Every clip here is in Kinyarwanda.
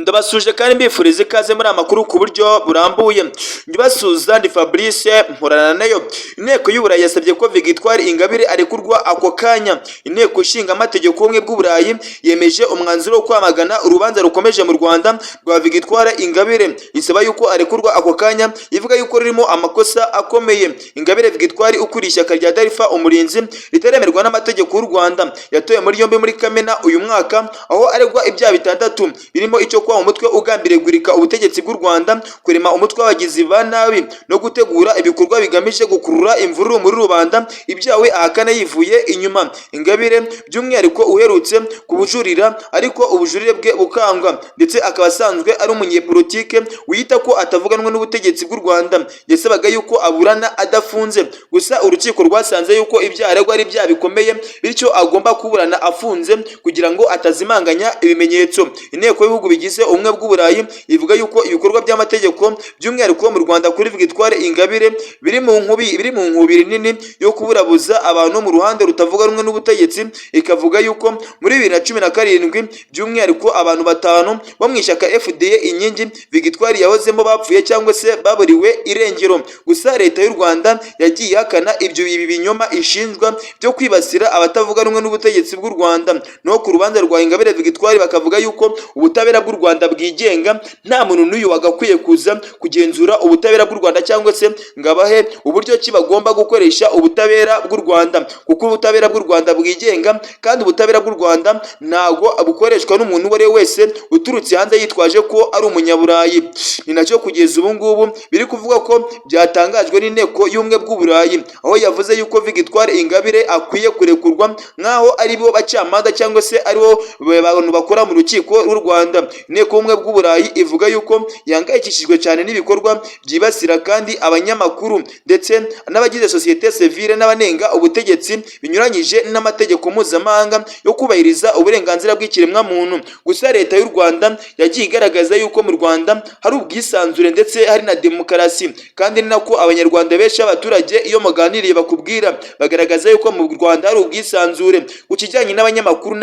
Ndabasuje kandi mbifuriza ikaze muri amakuru ku buryo burambuye. Ndibasuza ndi Fabrice Mporana nayo. Inteko y'Uburayi yasabye ko Victoire Ingabire arekurwa ako kanya. Inteko ishinga amategeko y'ubumwe bw'Uburayi yemeje umwanzuro wo kwamagana urubanza rukomeje mu Rwanda rwa Victoire Ingabire. Isaba yuko arekurwa ako kanya, ivuga yuko rurimo amakosa akomeye. Ingabire Victoire ukuriye ishyaka rya Darifa Umurinzi riteremerwa n'amategeko y'u Rwanda yatoye muri yombi muri Kamena uyu mwaka, aho aregwa ibyaha bitandatu birimo icyo kwa umutwe ugambiriye guhirika ubutegetsi bw'u Rwanda, kurema umutwe w'abagizi ba nabi no gutegura ibikorwa bigamije gukurura imvururu muri rubanda, ibyawe ahakana yivuye inyuma. Ingabire by'umwihariko uherutse kubujurira ariko ubujurire bwe bukangwa, ndetse akaba asanzwe ari umunyepolitike wiyita ko atavuganwa n'ubutegetsi bw'u Rwanda. Yasabaga yuko aburana adafunze, gusa urukiko rwasanze yuko ibyaha aregwa ari ibyaha bikomeye, bityo agomba kuburana afunze kugira ngo atazimanganya ibimenyetso. Inteko y'ibihugu bigize ubumwe bw'Uburayi ivuga yuko ibikorwa by'amategeko by'umwihariko mu Rwanda kuri Victoire Ingabire biri mu nkubiri nini yo kuburabuza abantu mu ruhande rutavuga rumwe n'ubutegetsi. Ikavuga yuko muri 2017 by'umwihariko abantu 5 bo mu ishyaka FDE inkingi Victoire yahozemo bapfuye cyangwa se baburiwe irengero. Gusa leta y'u Rwanda yagiye ihakana ibyo binyoma ishinjwa byo kwibasira abatavuga rumwe n'ubutegetsi bw'u Rwanda. No ku rubanza rwa Ingabire Victoire bakavuga yuko ubutabera bw'u Rwanda bwigenga, nta muntu n'uyu wagakwiye kuza kugenzura ubutabera bw'u Rwanda cyangwa se ngabahe uburyo ki bagomba gukoresha ubutabera bw'u Rwanda, kuko ubutabera bw'u Rwanda bwigenga kandi ubutabera bw'u Rwanda ntago bukoreshwa n'umuntu uwo ari we wese uturutse hanze yitwaje ko ari umunyaburayi. Ni nacyo kugeza ubu ngubu biri kuvuga ko byatangajwe n'inteko y'ubumwe bw'Uburayi, aho yavuze yuko Victoire Ingabire akwiye kurekurwa nk'aho ari bo bacamanza cyangwa se ari bo abantu bakora mu rukiko rw'u Rwanda. Inteko y'ubumwe bw'Uburayi ivuga yuko yangayikishijwe cyane n'ibikorwa byibasira kandi abanyamakuru ndetse n'abagize sosiyete sivile n'abanenga ubutegetsi binyuranyije n'amategeko mpuzamahanga yo kubahiriza uburenganzira bw'ikiremwa muntu. Gusa leta y'u Rwanda yagiye igaragaza yuko mu Rwanda hari ubwisanzure ndetse hari na demokarasi, kandi ni nako abanyarwanda benshi abaturage iyo muganiriye bakubwira, bagaragaza yuko mu Rwanda hari ubwisanzure. Ku kijyanye n'abanyamakuru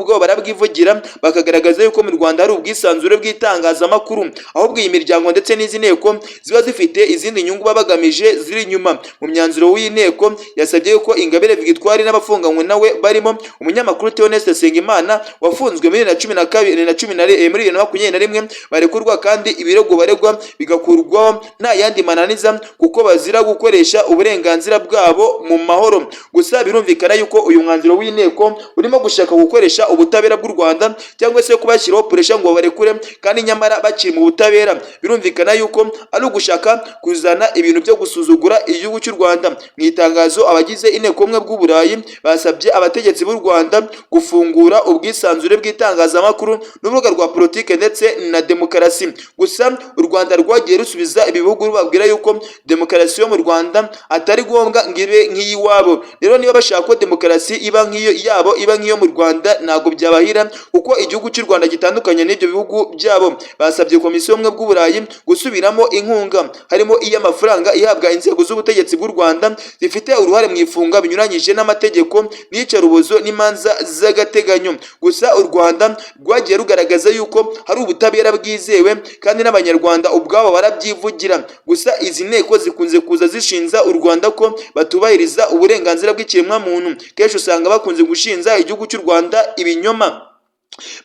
ubwabo barabwivugira, bakagaragaza yuko mu Rwanda hari ubwisanzure bw'itangazamakuru, ahubwo iyi miryango ndetse n'izi nteko ziba zifite izindi nyungu baba bagamije ziri inyuma. Mu myanzuro w'iyi nteko yasabye yuko Ingabire Victoire n'abafunganywe nawe barimo umunyamakuru Theoneste Nsengimana wafunzwe muri 2021 barekurwa, kandi ibirego baregwa bigakurwaho nta yandi mananiza kuko bazira gukoresha uburenganzira bwabo mu mahoro. Gusa birumvikana yuko uyu mwanzuro w'inteko urimo gushaka gukoresha ubutabera bw'u Rwanda cyangwa se kubashyiraho puresha ngo barekure, kandi nyamara bakiri mu butabera. Birumvikana yuko ari ugushaka kuzana ibintu byo gusuzugura igihugu cy'u Rwanda. Mu itangazo abagize inteko y'ubumwe bw'Uburayi basabye abategetsi b'u Rwanda gufungura ubwisanzure bw'itangazamakuru n'urubuga rwa politike ndetse na demokarasi. Gusa u Rwanda rwagiye rusubiza ibihugu rubabwira yuko demokarasi yo mu Rwanda atari ngombwa ngo ibe nk'iyiwabo. Rero niba bashaka ko demokarasi iba nk'iyo yabo iba nk'iyo mu Rwanda, ntabwo byabahira kuko igihugu cy'u Rwanda gitandukanye n'ibyo bihugu byabo. Basabye komisiyo y'ubumwe bw'Uburayi gusubiramo inkunga harimo iy'amafaranga ihabwa inzego z'ubutegetsi bw'u Rwanda zifite uruhare mu ifunga binyuranyije n'amategeko n'iyicarubozo n'imanza z'agateganyo. Gusa u Rwanda rwagiye rugaragaza yuko hari ubutabera bwizewe kandi n'abanyarwanda ubwabo barabyivugira. Gusa izi nteko zikunze kuza zishinza u Rwanda ko batubahiriza uburenganzira bw'ikiremwa muntu. Kenshi usanga bakunze gushinja igihugu cy'u Rwanda ibinyoma.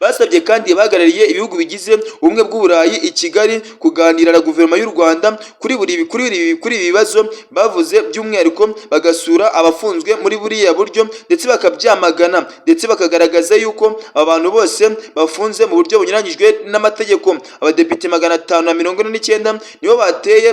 Basabye kandi bahagarariye ibihugu bigize ubumwe bw'Uburayi i Kigali kuganira na guverinoma y'u Rwanda kuri ibi bibazo bavuze, by'umwihariko bagasura abafunzwe muri buriya buryo ndetse bakabyamagana, ndetse bakagaragaza yuko abantu bose bafunze mu buryo bunyuranyijwe n'amategeko. Abadepite 549 nibo bateye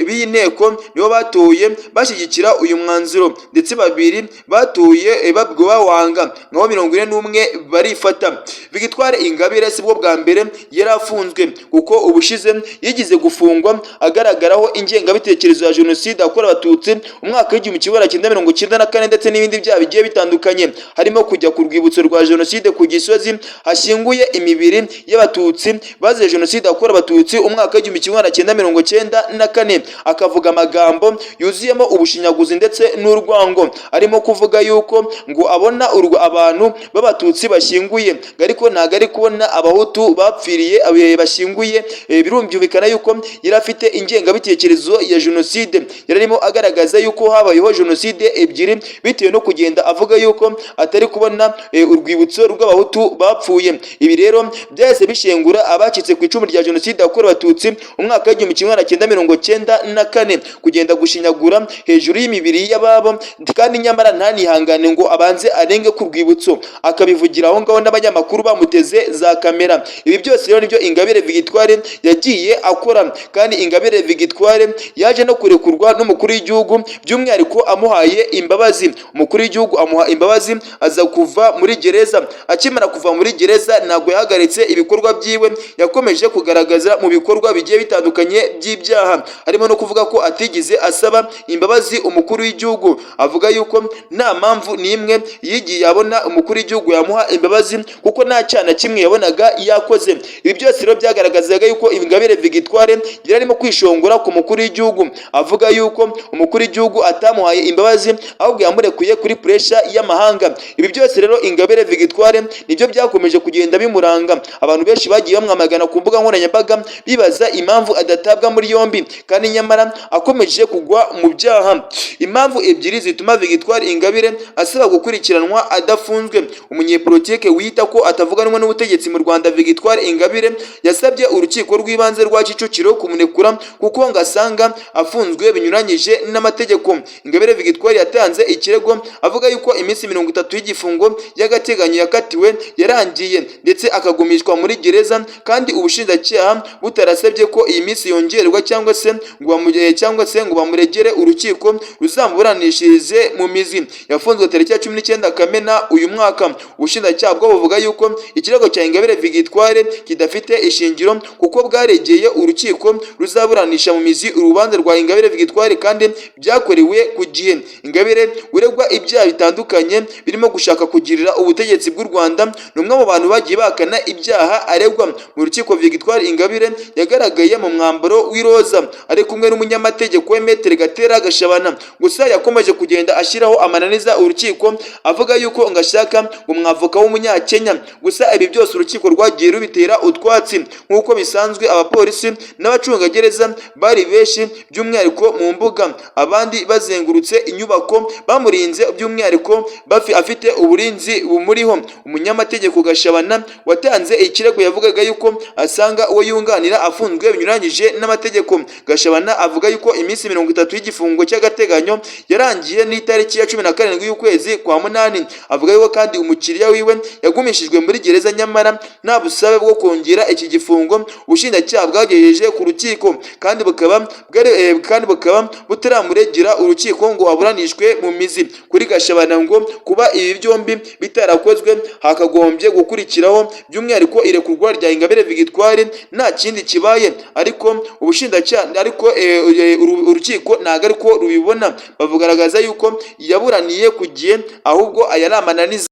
b'iyi nteko nibo batoye bashyigikira uyu mwanzuro, ndetse 2 batoye bawanga, naho 41 barifata. Victoire Ingabire si bwo bwa mbere yari afunzwe, kuko ubushize yigize gufungwa agaragaraho ingengabitekerezo ya jenoside yakorewe Abatutsi umwaka w'1994 ndetse n'ibindi byaha bigiye bitandukanye, harimo kujya ku rwibutso rwa jenoside ku Gisozi hashyinguye imibiri y'Abatutsi bazize jenoside yakorewe Abatutsi umwaka w'1994, akavuga amagambo yuzuyemo ubushinyaguzi ndetse n'urwango, arimo kuvuga yuko ngo abona abantu b'Abatutsi bashyinguye ariko ntago ari kubona abahutu bapfiriye bashyinguye. Birumvikana yuko yari afite ingengabitekerezo ya jenoside, yari arimo agaragaza yuko habayeho jenoside ebyiri bitewe no kugenda avuga yuko atari kubona urwibutso rw'abahutu bapfuye. Ibi rero byahise bishengura abacitse ku icumu rya jenoside yakorewe abatutsi umwaka w'igihumbi kimwe magana cyenda mirongo cyenda na kane, kugenda gushinyagura hejuru y'imibiri y'ababo, kandi nyamara ntanihangane ngo abanze arenge ku rwibutso, akabivugira aho ngaho n'abanyamakuru bamuteze za kamera. Ibi byose rero nibyo Ingabire Victoire yagiye akora, kandi Ingabire Victoire yaje no kurekurwa n'umukuru w'igihugu, by'umwihariko amuhaye imbabazi. Umukuru w'igihugu amuha imbabazi, aza kuva muri gereza. Akimara kuva muri gereza ntabwo yahagaritse ibikorwa byiwe, yakomeje kugaragaza mu bikorwa bigiye bitandukanye by'ibyaha, harimo no kuvuga ko atigeze asaba imbabazi umukuru w'igihugu, avuga yuko nta mpamvu n'imwe yigiye abona umukuru w'igihugu yamuha imbabazi, kuko nta cyaha kimwe yabonaga yakoze. Ibi byose rero byagaragazaga yuko Ingabire Victoire yari arimo kwishongora ku mukuru w'igihugu, avuga yuko umukuru w'igihugu atamuhaye imbabazi, ahubwo yamurekuye kuri puresha y'amahanga. Ibi byose rero Ingabire Victoire nibyo byakomeje kugenda bimuranga. Abantu benshi bagiye bamwamagana ku mbuga nkoranyambaga bibaza impamvu adatabwa muri yombi, kandi nyamara akomeje kugwa mu byaha. Impamvu ebyiri zituma Victoire Ingabire asaba gukurikiranwa adafunzwe. Umunyepolitike wita ko atavuganwa n'ubutegetsi mu Rwanda Victoire Ingabire yasabye urukiko rw'ibanze rwa Kicukiro kumunekura kuko ngo asanga afunzwe binyuranyije n'amategeko. Ingabire Victoire yatanze ikirego avuga yuko iminsi 30 y'igifungo y'agateganyo yakatiwe yarangiye, ndetse akagumishwa muri gereza, kandi ubushinjacyaha butarasabye ko iyi minsi yongerwa cyangwa se ngo bamuregere urukiko ruzamuburanishirize mu mizi. Yafunzwe tariki ya 19 Kamena uyu mwaka. Ubushinjacyaha bwo buvuga yuko ikirego cya Ingabire Victoire kidafite ishingiro, kuko bwaregeye urukiko ruzaburanisha mu mizi urubanza rwa Ingabire Victoire kandi byakorewe ku gihe. Ingabire uregwa ibyaha bitandukanye birimo gushaka kugirira ubutegetsi bw'u Rwanda, ni umwe mu bantu bagiye bakana ibyaha aregwa. Mu rukiko Victoire Ingabire yagaragaye mu mwambaro w'iroza ari kumwe n'umunyamategeko we Maître Gatera Gashabana, gusa yakomeje kugenda ashyiraho amananiza urukiko avuga yuko ngashaka umwavoka w'umunyakenya. Gusa ibi byose urukiko rwagiye rubitera utwatsi. Nk'uko bisanzwe abapolisi n'abacungagereza bari benshi, by'umwihariko mu mbuga, abandi bazengurutse inyubako bamurinze, by'umwihariko afite uburinzi bumuriho. Umunyamategeko Gashabana watanze ikirego yavugaga yuko asanga uwo yunganira afunzwe binyuranyije n'amategeko. Gashabana avuga yuko iminsi 30 y'igifungo cy'agateganyo yarangiye n'itariki ya 17 y'ukwezi kwa munani. Avuga yuko kandi umukiriya wiwe yagumishijwe muri gereza, nyamara nta busabe bwo kongera iki gifungo ubushinjacyaha bwagejeje ku rukiko, kandi bukaba butaramuregera urukiko ngo aburanishwe mu mizi. Kuri Gashabana ngo kuba ibi byombi bitarakozwe hakagombye gukurikiraho by'umwihariko irekurwa rya Ingabire Victoire nta kindi kibaye, ariko urukiko ntago ariko rubibona. Bavugaragaza yuko yaburaniye ku gihe, ahubwo aya ari amananiza.